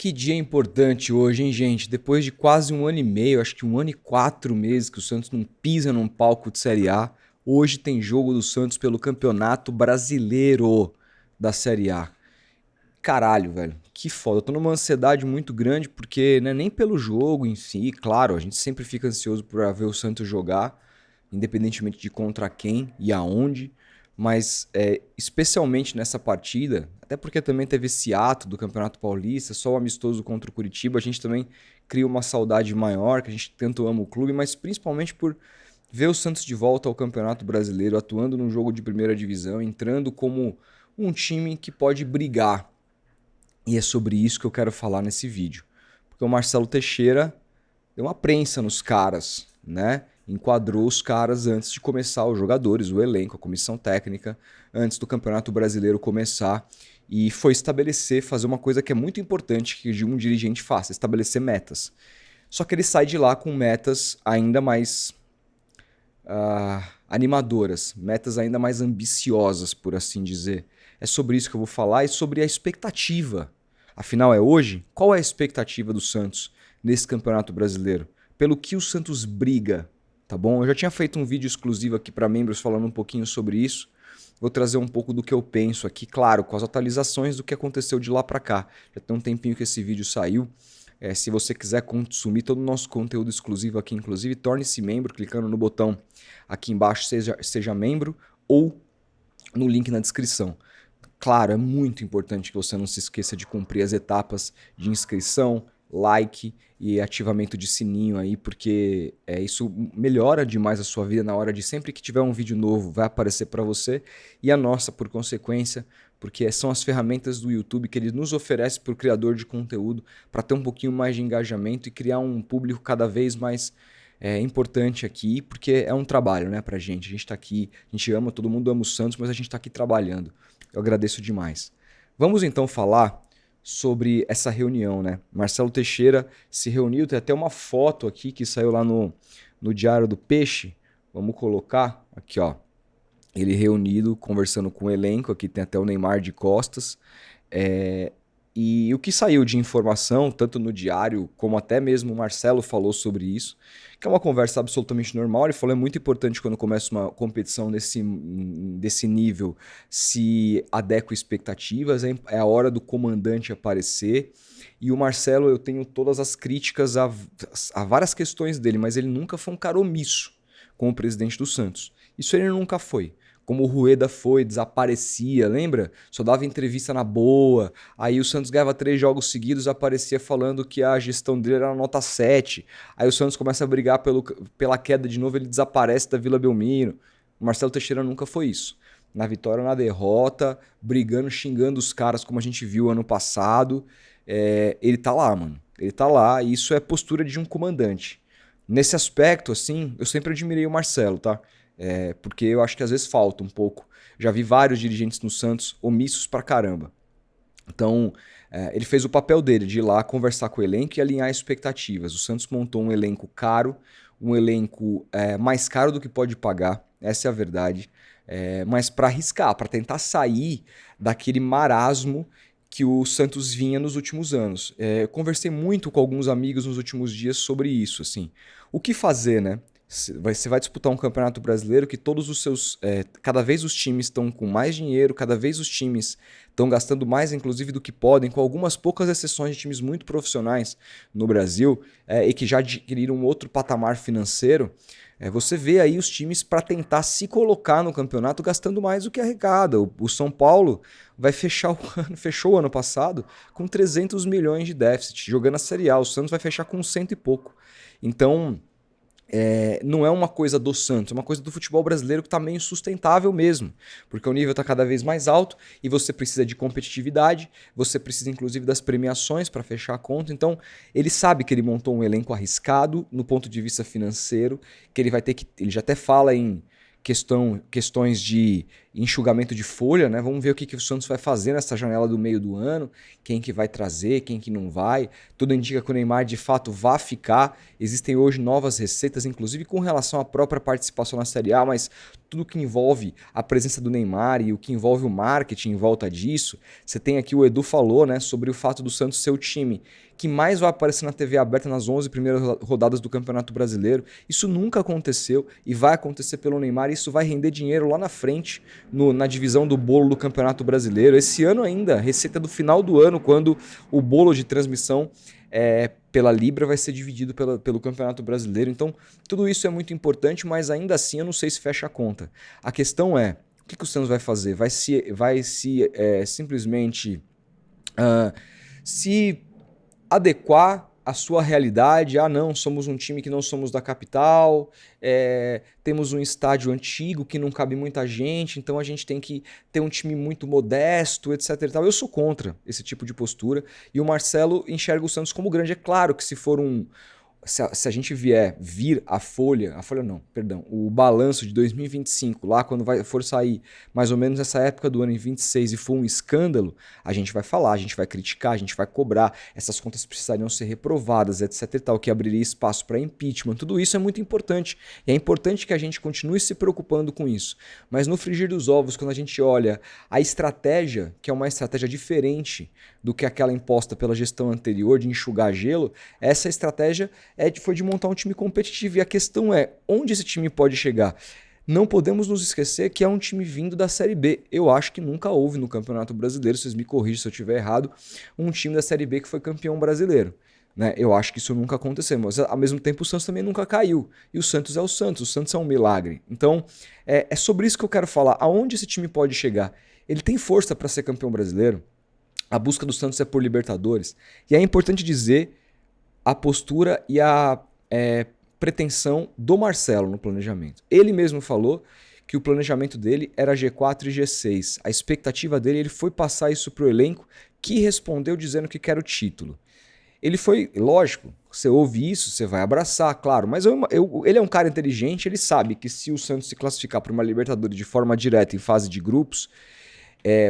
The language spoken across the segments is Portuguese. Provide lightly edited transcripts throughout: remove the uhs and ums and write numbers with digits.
Que dia importante hoje, hein, gente? Depois de quase um ano e meio, acho que um ano e 4 meses que o Santos não pisa num palco de Série A, hoje tem jogo do Santos pelo Campeonato Brasileiro da Série A. Caralho, velho, que foda. Eu tô numa ansiedade muito grande porque não é nem pelo jogo em si, claro, a gente sempre fica ansioso por ver o Santos jogar, independentemente de contra quem e aonde, mas especialmente nessa partida, até porque também teve esse ato do Campeonato Paulista, só o amistoso contra o Curitiba, a gente também cria uma saudade maior, que a gente tanto ama o clube, mas principalmente por ver o Santos de volta ao Campeonato Brasileiro, atuando num jogo de primeira divisão, entrando como um time que pode brigar. E é sobre isso que eu quero falar nesse vídeo. Porque o Marcelo Teixeira deu uma prensa nos caras, né? Enquadrou os caras antes de começar, os jogadores, o elenco, a comissão técnica, antes do Campeonato Brasileiro começar. E foi estabelecer, fazer uma coisa que é muito importante que um dirigente faça, estabelecer metas. Só que ele sai de lá com metas ainda mais animadoras, metas ainda mais ambiciosas, por assim dizer. É sobre isso que eu vou falar e sobre a expectativa. Afinal, é hoje? Qual é a expectativa do Santos nesse Campeonato Brasileiro? Pelo que o Santos briga, tá bom? Eu já tinha feito um vídeo exclusivo aqui para membros falando um pouquinho sobre isso. Vou trazer um pouco do que eu penso aqui, claro, com as atualizações do que aconteceu de lá para cá. Já tem um tempinho que esse vídeo saiu. Se você quiser consumir todo o nosso conteúdo exclusivo aqui, inclusive, torne-se membro clicando no botão aqui embaixo, seja membro, ou no link na descrição. Claro, é muito importante que você não se esqueça de cumprir as etapas de inscrição, like e ativamento de sininho aí, porque isso melhora demais a sua vida na hora de sempre que tiver um vídeo novo vai aparecer para você e a nossa por consequência, porque são as ferramentas do YouTube que ele nos oferece para o criador de conteúdo para ter um pouquinho mais de engajamento e criar um público cada vez mais importante aqui, porque é um trabalho, né, pra gente. A gente tá aqui, a gente ama, todo mundo ama o Santos, mas a gente tá aqui trabalhando. Eu agradeço demais. Vamos então falar sobre essa reunião, né? Marcelo Teixeira se reuniu, tem até uma foto aqui que saiu lá no Diário do Peixe. Vamos colocar aqui, ó. Ele reunido, conversando com o elenco, aqui tem até o Neymar de costas. E o que saiu de informação, tanto no diário como até mesmo o Marcelo falou sobre isso, que é uma conversa absolutamente normal. Ele falou, é muito importante quando começa uma competição desse nível se adequa expectativas, é a hora do comandante aparecer. E o Marcelo, eu tenho todas as críticas a várias questões dele, mas ele nunca foi um cara omisso com o presidente do Santos. Isso ele nunca foi. Como o Rueda foi, desaparecia, lembra? Só dava entrevista na boa. Aí o Santos ganhava 3 jogos seguidos, aparecia falando que a gestão dele era nota 7. Aí o Santos começa a brigar pela queda de novo, ele desaparece da Vila Belmiro. O Marcelo Teixeira nunca foi isso. Na vitória ou na derrota, brigando, xingando os caras como a gente viu ano passado. Ele tá lá, mano. Ele tá lá e isso é postura de um comandante. Nesse aspecto, assim, eu sempre admirei o Marcelo, tá? Porque eu acho que às vezes falta um pouco. Já vi vários dirigentes no Santos omissos pra caramba. Então, ele fez o papel dele de ir lá conversar com o elenco e alinhar expectativas. O Santos montou um elenco caro, um elenco mais caro do que pode pagar, essa é a verdade. Mas para arriscar, para tentar sair daquele marasmo que o Santos vinha nos últimos anos. Eu conversei muito com alguns amigos nos últimos dias sobre isso. Assim. O que fazer, né? Você vai disputar um campeonato brasileiro que todos os seus. Cada vez os times estão com mais dinheiro, cada vez os times estão gastando mais, inclusive, do que podem, com algumas poucas exceções de times muito profissionais no Brasil e que já adquiriram um outro patamar financeiro. Você vê aí os times para tentar se colocar no campeonato gastando mais do que arrecada. O São Paulo vai fechar o ano, fechou o ano passado com 300 milhões de déficit, jogando a Série A. O Santos vai fechar com 100 e pouco. Então. Não é uma coisa do Santos, é uma coisa do futebol brasileiro que está meio insustentável mesmo, porque o nível está cada vez mais alto e você precisa de competitividade, você precisa inclusive das premiações para fechar a conta. Então ele sabe que ele montou um elenco arriscado no ponto de vista financeiro, que ele vai ter que, ele já até fala em questões de enxugamento de folha, né? Vamos ver o que o Santos vai fazer nessa janela do meio do ano, quem que vai trazer, quem que não vai. Tudo indica que o Neymar de fato vai ficar. Existem hoje novas receitas, inclusive com relação à própria participação na Série A, mas tudo que envolve a presença do Neymar e o que envolve o marketing em volta disso. Você tem aqui, o Edu falou, né, sobre o fato do Santos ser o time que mais vai aparecer na TV aberta nas 11 primeiras rodadas do Campeonato Brasileiro. Isso nunca aconteceu e vai acontecer pelo Neymar. E isso vai render dinheiro lá na frente, na divisão do bolo do Campeonato Brasileiro. Esse ano ainda, receita do final do ano, quando o bolo de transmissão pela Libra vai ser dividido pelo Campeonato Brasileiro. Então, tudo isso é muito importante, mas ainda assim eu não sei se fecha a conta. A questão é, o que o Santos vai fazer? Vai simplesmente se adequar à sua realidade? Ah, não, somos um time que não somos da capital, temos um estádio antigo que não cabe muita gente, então a gente tem que ter um time muito modesto, etc. e tal. Eu sou contra esse tipo de postura e o Marcelo enxerga o Santos como grande. É claro que se for se a gente vir a folha não, perdão, o balanço de 2025, lá quando for sair mais ou menos essa época do ano em 26 e for um escândalo, a gente vai falar, a gente vai criticar, a gente vai cobrar, essas contas precisariam ser reprovadas, etc e tal, que abriria espaço para impeachment, tudo isso é muito importante, e é importante que a gente continue se preocupando com isso, mas no frigir dos ovos, quando a gente olha a estratégia, que é uma estratégia diferente do que aquela imposta pela gestão anterior de enxugar gelo, essa estratégia foi de montar um time competitivo. E a questão é, onde esse time pode chegar? Não podemos nos esquecer que é um time vindo da Série B. Eu acho que nunca houve no Campeonato Brasileiro, vocês me corrigem se eu estiver errado, um time da Série B que foi campeão brasileiro. Né? Eu acho que isso nunca aconteceu, mas ao mesmo tempo o Santos também nunca caiu. E o Santos é um milagre. Então, é sobre isso que eu quero falar. Aonde esse time pode chegar? Ele tem força para ser campeão brasileiro? A busca do Santos é por Libertadores. E é importante dizer a postura e a pretensão do Marcelo no planejamento. Ele mesmo falou que o planejamento dele era G4 e G6. A expectativa dele, ele foi passar isso para o elenco, que respondeu dizendo que quer o título. Ele foi, lógico, você ouve isso, você vai abraçar, claro, mas ele é um cara inteligente, ele sabe que se o Santos se classificar para uma Libertadores de forma direta em fase de grupos,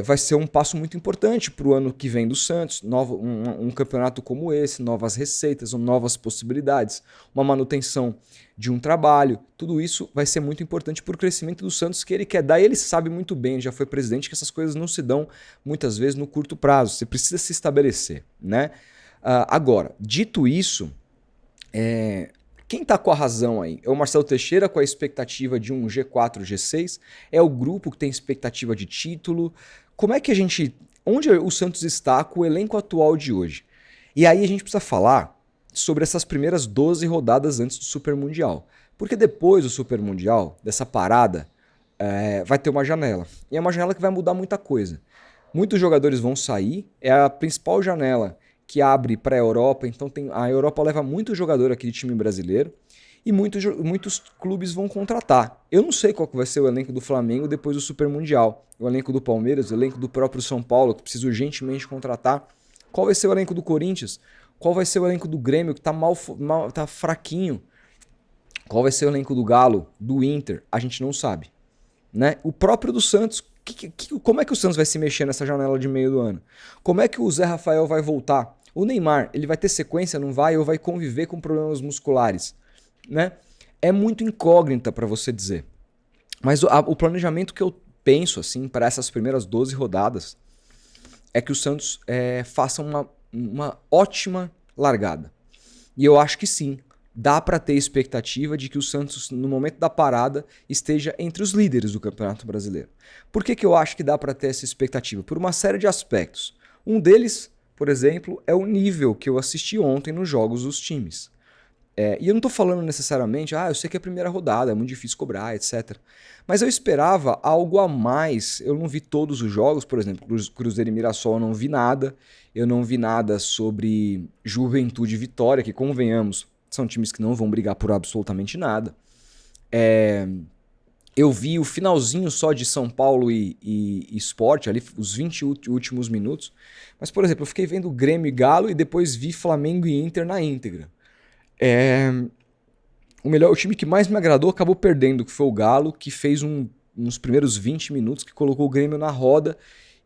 vai ser um passo muito importante para o ano que vem do Santos, um campeonato como esse, novas receitas, novas possibilidades, uma manutenção de um trabalho, tudo isso vai ser muito importante para o crescimento do Santos que ele quer dar, e ele sabe muito bem, já foi presidente, que essas coisas não se dão muitas vezes no curto prazo, você precisa se estabelecer, né? Agora, dito isso, quem está com a razão aí? É o Marcelo Teixeira com a expectativa de um G4, G6? É o grupo que tem expectativa de título? Como é que onde o Santos está com o elenco atual de hoje? E aí a gente precisa falar sobre essas primeiras 12 rodadas antes do Super Mundial. Porque depois do Super Mundial, dessa parada, vai ter uma janela. E é uma janela que vai mudar muita coisa. Muitos jogadores vão sair, é a principal janela que abre para a Europa, então a Europa leva muito jogador aqui de time brasileiro e muitos clubes vão contratar. Eu não sei qual que vai ser o elenco do Flamengo depois do Super Mundial, o elenco do Palmeiras, o elenco do próprio São Paulo, que precisa urgentemente contratar. Qual vai ser o elenco do Corinthians? Qual vai ser o elenco do Grêmio, que tá fraquinho? Qual vai ser o elenco do Galo, do Inter? A gente não sabe. Né? O próprio do Santos, como é que o Santos vai se mexer nessa janela de meio do ano? Como é que o Zé Rafael vai voltar? O Neymar, ele vai ter sequência, não vai? Ou vai conviver com problemas musculares? Né? É muito incógnita para você dizer. Mas o planejamento que eu penso assim para essas primeiras 12 rodadas é que o Santos faça uma ótima largada. E eu acho que sim, dá para ter expectativa de que o Santos, no momento da parada, esteja entre os líderes do Campeonato Brasileiro. Por que eu acho que dá para ter essa expectativa? Por uma série de aspectos. Um deles, por exemplo, é o nível que eu assisti ontem nos jogos dos times. E eu não estou falando necessariamente, eu sei que é a primeira rodada, é muito difícil cobrar, etc. Mas eu esperava algo a mais. Eu não vi todos os jogos, por exemplo, Cruzeiro e Mirassol eu não vi nada. Eu não vi nada sobre Juventude e Vitória, que convenhamos, são times que não vão brigar por absolutamente nada. Eu vi o finalzinho só de São Paulo e Sport, ali os 20 últimos minutos. Mas, por exemplo, eu fiquei vendo Grêmio e Galo e depois vi Flamengo e Inter na íntegra. O time que mais me agradou acabou perdendo, que foi o Galo, que fez uns primeiros 20 minutos, que colocou o Grêmio na roda,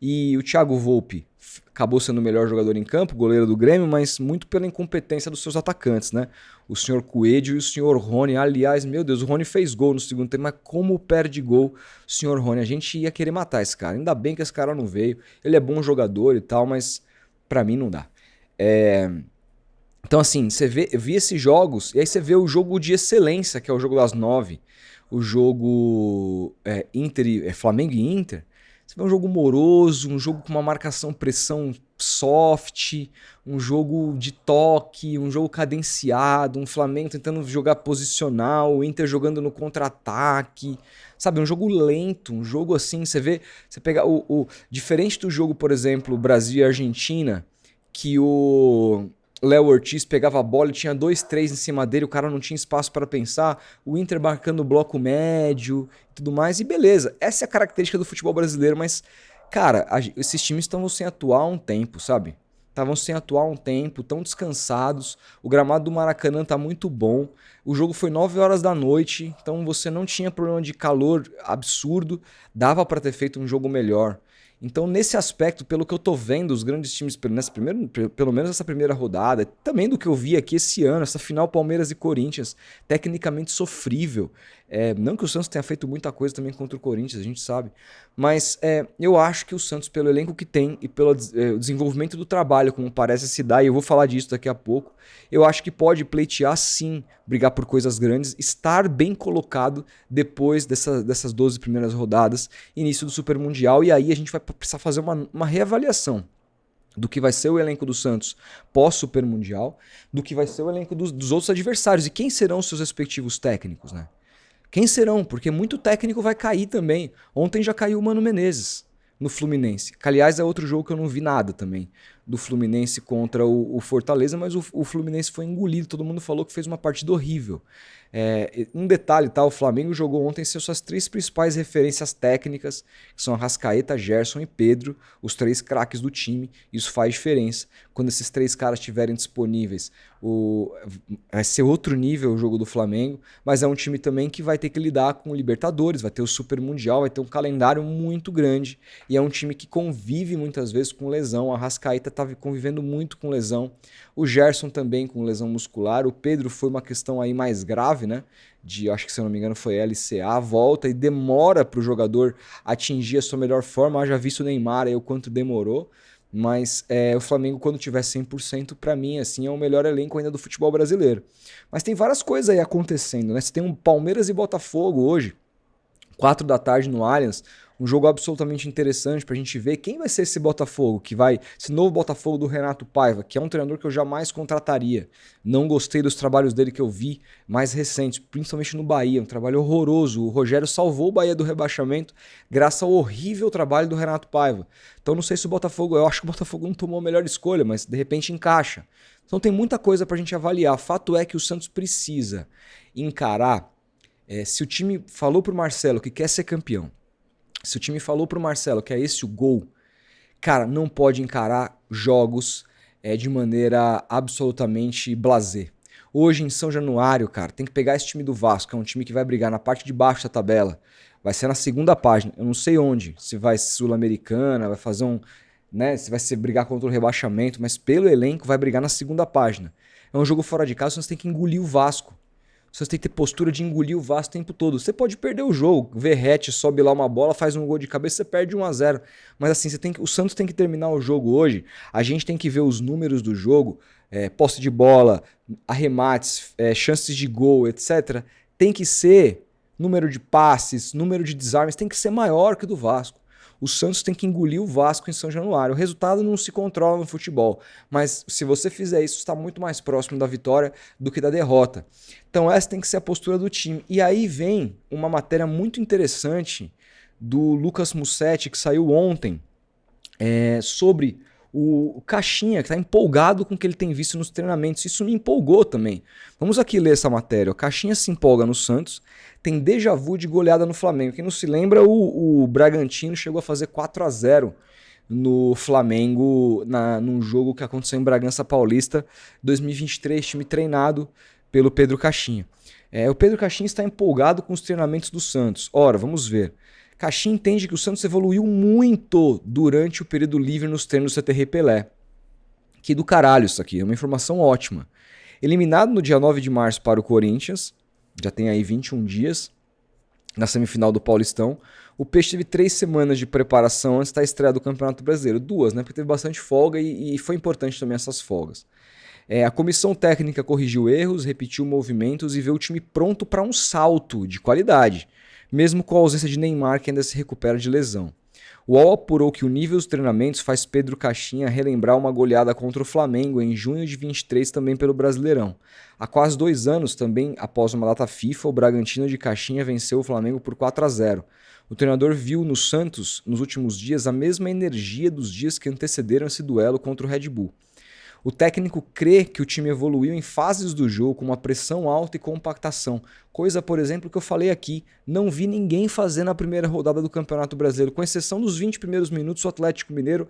e o Thiago Volpi acabou sendo o melhor jogador em campo, goleiro do Grêmio, mas muito pela incompetência dos seus atacantes, né? O senhor Coelho e o senhor Rony. Aliás, meu Deus, o Rony fez gol no segundo tempo, mas como perde gol o senhor Rony? A gente ia querer matar esse cara. Ainda bem que esse cara não veio. Ele é bom jogador e tal, mas pra mim não dá. Então, assim, eu vi esses jogos, e aí você vê o jogo de excelência, que é o jogo das 9, o jogo Flamengo e Inter. Você vê um jogo moroso, um jogo com uma marcação-pressão soft, um jogo de toque, um jogo cadenciado, um Flamengo tentando jogar posicional, o Inter jogando no contra-ataque, sabe? Um jogo lento, um jogo assim, você pega diferente do jogo, por exemplo, Brasil e Argentina, que o Léo Ortiz pegava a bola e tinha 2, 3 em cima dele, o cara não tinha espaço para pensar, o Inter marcando bloco médio e tudo mais, e beleza, essa é a característica do futebol brasileiro, mas, cara, esses times estavam sem atuar há um tempo, sabe? Estavam sem atuar há um tempo, tão descansados, o gramado do Maracanã tá muito bom, o jogo foi 9 horas da noite, então você não tinha problema de calor absurdo, dava para ter feito um jogo melhor. Então, nesse aspecto, pelo que eu tô vendo, os grandes times, pelo menos essa primeira rodada, também do que eu vi aqui esse ano, essa final Palmeiras e Corinthians, tecnicamente sofrível. Não que o Santos tenha feito muita coisa também contra o Corinthians, a gente sabe. Mas eu acho que o Santos, pelo elenco que tem e pelo desenvolvimento do trabalho, como parece se dar, e eu vou falar disso daqui a pouco, eu acho que pode pleitear sim, brigar por coisas grandes, estar bem colocado depois dessas 12 primeiras rodadas, início do Super Mundial, e aí a gente vai precisar fazer uma reavaliação do que vai ser o elenco do Santos pós-Super Mundial, do que vai ser o elenco dos outros adversários, e quem serão os seus respectivos técnicos, né? Quem serão? Porque muito técnico vai cair também. Ontem já caiu o Mano Menezes no Fluminense. Que, aliás, é outro jogo que eu não vi nada também do Fluminense contra o Fortaleza, mas o Fluminense foi engolido. Todo mundo falou que fez uma partida horrível. Um detalhe, tá? O Flamengo jogou ontem suas 3 principais referências técnicas, que são Arrascaeta, Gerson e Pedro, os 3 craques do time. Isso faz diferença. Quando esses 3 caras estiverem disponíveis, vai ser outro nível o jogo do Flamengo, mas é um time também que vai ter que lidar com o Libertadores, vai ter o Super Mundial, vai ter um calendário muito grande, e é um time que convive muitas vezes com lesão. A Arrascaeta está convivendo muito com lesão, o Gerson também com lesão muscular, o Pedro foi uma questão aí mais grave, né? Acho que se eu não me engano foi LCA, volta e demora para o jogador atingir a sua melhor forma. Já visto o Neymar aí o quanto demorou, mas o Flamengo, quando tiver 100%, para mim assim, é o melhor elenco ainda do futebol brasileiro. Mas tem várias coisas aí acontecendo, né? Você tem um Palmeiras e Botafogo hoje, 4 da tarde no Allianz, um jogo absolutamente interessante pra gente ver quem vai ser esse Botafogo, esse novo Botafogo do Renato Paiva, que é um treinador que eu jamais contrataria. Não gostei dos trabalhos dele que eu vi mais recentes, principalmente no Bahia, um trabalho horroroso. O Rogério salvou o Bahia do rebaixamento graças ao horrível trabalho do Renato Paiva. Então não sei se eu acho que o Botafogo não tomou a melhor escolha, mas de repente encaixa. Então tem muita coisa pra gente avaliar. Fato é que o Santos precisa encarar. Se o time falou pro Marcelo que quer ser campeão, se o time falou pro Marcelo que é esse o gol, cara, não pode encarar jogos de maneira absolutamente blasé. Hoje em São Januário, cara, tem que pegar esse time do Vasco, é um time que vai brigar na parte de baixo da tabela, vai ser na segunda página, eu não sei onde, se vai Sul-Americana, vai fazer se vai ser brigar contra o rebaixamento, mas pelo elenco vai brigar na segunda página. É um jogo fora de casa, você tem que engolir o Vasco. Você tem que ter postura de engolir o Vasco o tempo todo. Você pode perder o jogo. Verrete sobe lá uma bola, faz um gol de cabeça, você perde 1-0. Mas assim, o Santos tem que terminar o jogo hoje. A gente tem que ver os números do jogo, posse de bola, arremates, chances de gol, etc. Tem que ser número de passes, número de desarmes, tem que ser maior que o do Vasco. O Santos tem que engolir o Vasco em São Januário. O resultado não se controla no futebol, mas se você fizer isso, está muito mais próximo da vitória do que da derrota. Então essa tem que ser a postura do time. E aí vem uma matéria muito interessante do Lucas Mussetti, que saiu ontem, sobre o Caixinha, que está empolgado com o que ele tem visto nos treinamentos. Isso me empolgou também. Vamos aqui ler essa matéria. O Caixinha se empolga no Santos, tem déjà vu de goleada no Flamengo. Quem não se lembra, o Bragantino chegou a fazer 4-0 no Flamengo num jogo que aconteceu em Bragança Paulista 2023, time treinado pelo Pedro Caixinha. O Pedro Caixinha está empolgado com os treinamentos do Santos. Ora, vamos ver. Caixinha entende que o Santos evoluiu muito durante o período livre nos treinos do CTR Pelé. Que do caralho isso aqui, é uma informação ótima. Eliminado no dia 9 de março para o Corinthians, já tem aí 21 dias, na semifinal do Paulistão, o Peixe teve 3 semanas de preparação antes da estreia do Campeonato Brasileiro. 2, né? Porque teve bastante folga e foi importante também essas folgas. A comissão técnica corrigiu erros, repetiu movimentos e vê o time pronto para um salto de qualidade, mesmo com a ausência de Neymar, que ainda se recupera de lesão. O UOL apurou que o nível dos treinamentos faz Pedro Caixinha relembrar uma goleada contra o Flamengo em junho de 23 também pelo Brasileirão. Há quase 2 anos, também após uma data FIFA, o Bragantino de Caixinha venceu o Flamengo por 4-0. O treinador viu no Santos, nos últimos dias, a mesma energia dos dias que antecederam esse duelo contra o Red Bull. O técnico crê que o time evoluiu em fases do jogo com uma pressão alta e compactação. Coisa, por exemplo, que eu falei aqui, não vi ninguém fazer na primeira rodada do Campeonato Brasileiro, com exceção dos 20 primeiros minutos, o Atlético Mineiro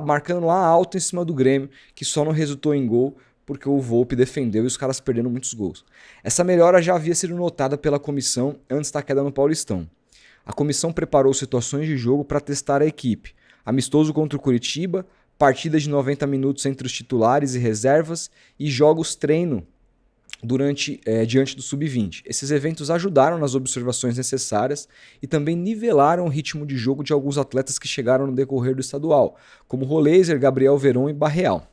marcando lá alto em cima do Grêmio, que só não resultou em gol porque o Volpi defendeu e os caras perderam muitos gols. Essa melhora já havia sido notada pela comissão antes da queda no Paulistão. A comissão preparou situações de jogo para testar a equipe. Amistoso contra o Curitiba, partidas de 90 minutos entre os titulares e reservas e jogos treino diante do Sub-20. Esses eventos ajudaram nas observações necessárias e também nivelaram o ritmo de jogo de alguns atletas que chegaram no decorrer do estadual, como Roleiser, Gabriel Veron e Barreal.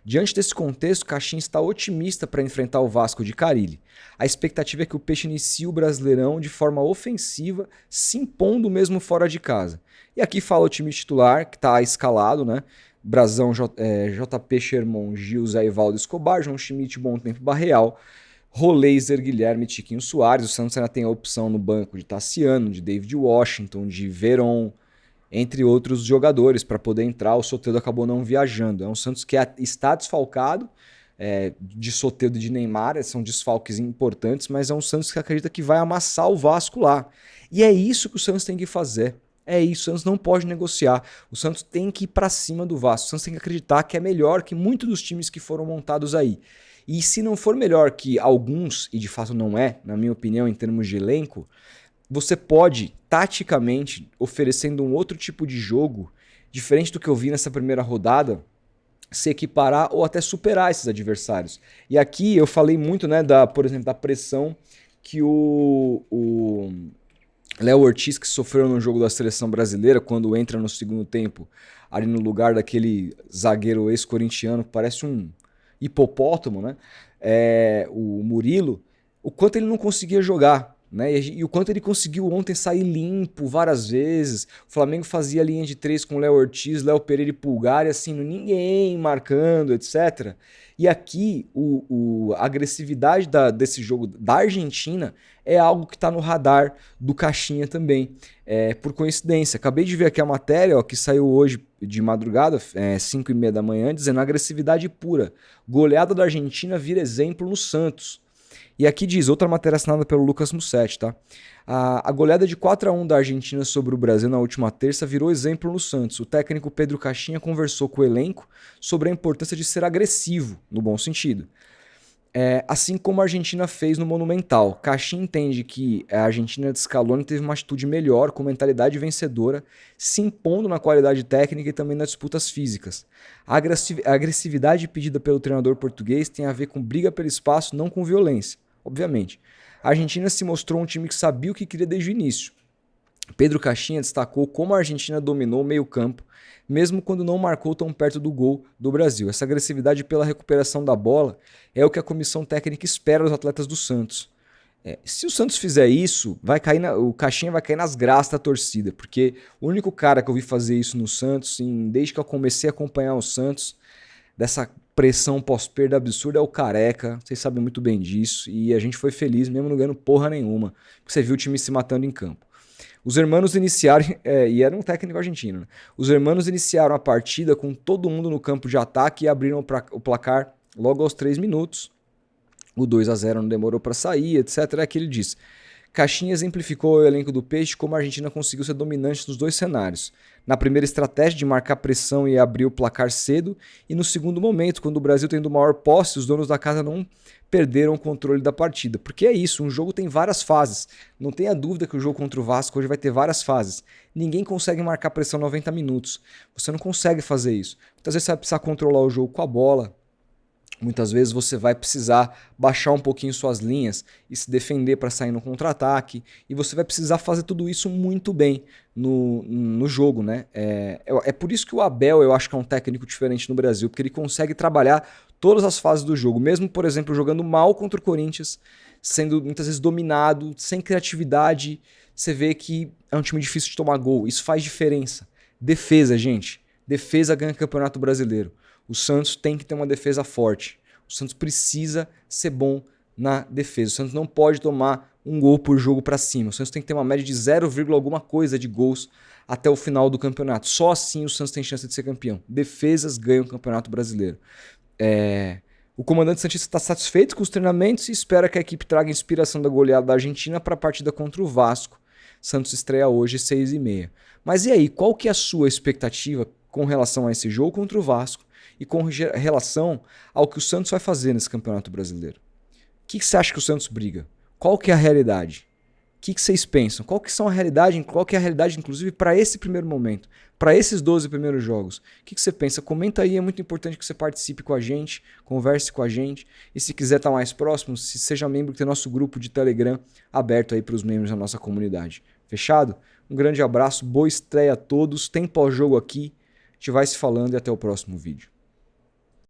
Diante desse contexto, Caixinha está otimista para enfrentar o Vasco de Carille. A expectativa é que o Peixe inicie o Brasileirão de forma ofensiva, se impondo mesmo fora de casa. E aqui fala o time titular, que está escalado, né? Brazão, JP, Sherman, Gil, Zé Ivaldo, Escobar, João Schmidt, Bom Tempo, Barreal, Roleiser, Guilherme, Tiquinho Soares. O Santos ainda tem a opção no banco de Tassiano, de David Washington, de Veron, entre outros jogadores para poder entrar. O Soteldo acabou não viajando. É um Santos que está desfalcado, de Soteldo e de Neymar, são desfalques importantes, mas é um Santos que acredita que vai amassar o Vasco lá. E é isso que o Santos tem que fazer. É isso, o Santos não pode negociar. O Santos tem que ir para cima do Vasco. O Santos tem que acreditar que é melhor que muitos dos times que foram montados aí. E se não for melhor que alguns, e de fato não é, na minha opinião, em termos de elenco, você pode, taticamente, oferecendo um outro tipo de jogo, diferente do que eu vi nessa primeira rodada, se equiparar ou até superar esses adversários. E aqui eu falei muito, né, por exemplo, da pressão que o Léo Ortiz, que sofreu no jogo da seleção brasileira, quando entra no segundo tempo, ali no lugar daquele zagueiro ex-corintiano, que parece um hipopótamo, né? O Murilo, o quanto ele não conseguia jogar, né? E o quanto ele conseguiu ontem sair limpo várias vezes. O Flamengo fazia a linha de 3 com Léo Ortiz, Léo Pereira e Pulgar, e assim, ninguém marcando, etc. E aqui, a agressividade desse jogo da Argentina é algo que está no radar do Caixinha também. Por coincidência, acabei de ver aqui a matéria que saiu hoje de madrugada, 5h30 da manhã, dizendo agressividade pura. Goleada da Argentina vira exemplo no Santos. E aqui diz, outra matéria assinada pelo Lucas Mussetti, tá? A goleada de 4-1 da Argentina sobre o Brasil na última terça virou exemplo no Santos. O técnico Pedro Caixinha conversou com o elenco sobre a importância de ser agressivo, no bom sentido. Assim como a Argentina fez no Monumental. Caixinha entende que a Argentina de Scaloni teve uma atitude melhor, com mentalidade vencedora, se impondo na qualidade técnica e também nas disputas físicas. A agressividade pedida pelo treinador português tem a ver com briga pelo espaço, não com violência, obviamente. A Argentina se mostrou um time que sabia o que queria desde o início. Pedro Caixinha destacou como a Argentina dominou o meio-campo, mesmo quando não marcou tão perto do gol do Brasil. Essa agressividade pela recuperação da bola é o que a comissão técnica espera dos atletas do Santos. Se o Santos fizer isso, o Caixinha vai cair nas graças da torcida, porque o único cara que eu vi fazer isso no Santos, desde que eu comecei a acompanhar o Santos, dessa pressão pós-perda absurda, é o Careca. Vocês sabem muito bem disso, e a gente foi feliz mesmo não ganhando porra nenhuma, porque você viu o time se matando em campo. Os hermanos iniciaram, e era um técnico argentino, né? Os hermanos iniciaram a partida com todo mundo no campo de ataque e abriram o placar logo aos 3 minutos. O 2-0 não demorou para sair, etc. É que ele diz. Caixinha exemplificou o elenco do Peixe como a Argentina conseguiu ser dominante nos dois cenários. Na primeira estratégia de marcar pressão e abrir o placar cedo, e no segundo momento, quando o Brasil tendo maior posse, os donos da casa não perderam o controle da partida. Porque é isso, um jogo tem várias fases. Não tenha dúvida que o jogo contra o Vasco hoje vai ter várias fases. Ninguém consegue marcar pressão 90 minutos. Você não consegue fazer isso. Muitas vezes você vai precisar controlar o jogo com a bola. Muitas vezes você vai precisar baixar um pouquinho suas linhas e se defender para sair no contra-ataque. E você vai precisar fazer tudo isso muito bem no jogo, né? É por isso que o Abel, eu acho que é um técnico diferente no Brasil, porque ele consegue trabalhar todas as fases do jogo. Mesmo, por exemplo, jogando mal contra o Corinthians, sendo muitas vezes dominado, sem criatividade, você vê que é um time difícil de tomar gol. Isso faz diferença. Defesa, gente. Defesa ganha Campeonato Brasileiro. O Santos tem que ter uma defesa forte. O Santos precisa ser bom na defesa. O Santos não pode tomar um gol por jogo para cima. O Santos tem que ter uma média de 0, alguma coisa de gols até o final do campeonato. Só assim o Santos tem chance de ser campeão. Defesas ganham o Campeonato Brasileiro. O comandante santista está satisfeito com os treinamentos e espera que a equipe traga inspiração da goleada da Argentina para a partida contra o Vasco. Santos estreia hoje, 6h30. Mas e aí, qual que é a sua expectativa com relação a esse jogo contra o Vasco e com relação ao que o Santos vai fazer nesse Campeonato Brasileiro? O que você acha que o Santos briga? Qual que é a realidade? O que vocês pensam? Qual que é a realidade, inclusive, para esse primeiro momento? Para esses 12 primeiros jogos? O que você pensa? Comenta aí, é muito importante que você participe com a gente, converse com a gente. E se quiser estar mais próximo, seja membro do nosso grupo de Telegram aberto aí para os membros da nossa comunidade. Fechado? Um grande abraço, boa estreia a todos. Tem pós-jogo aqui. A gente vai se falando e até o próximo vídeo.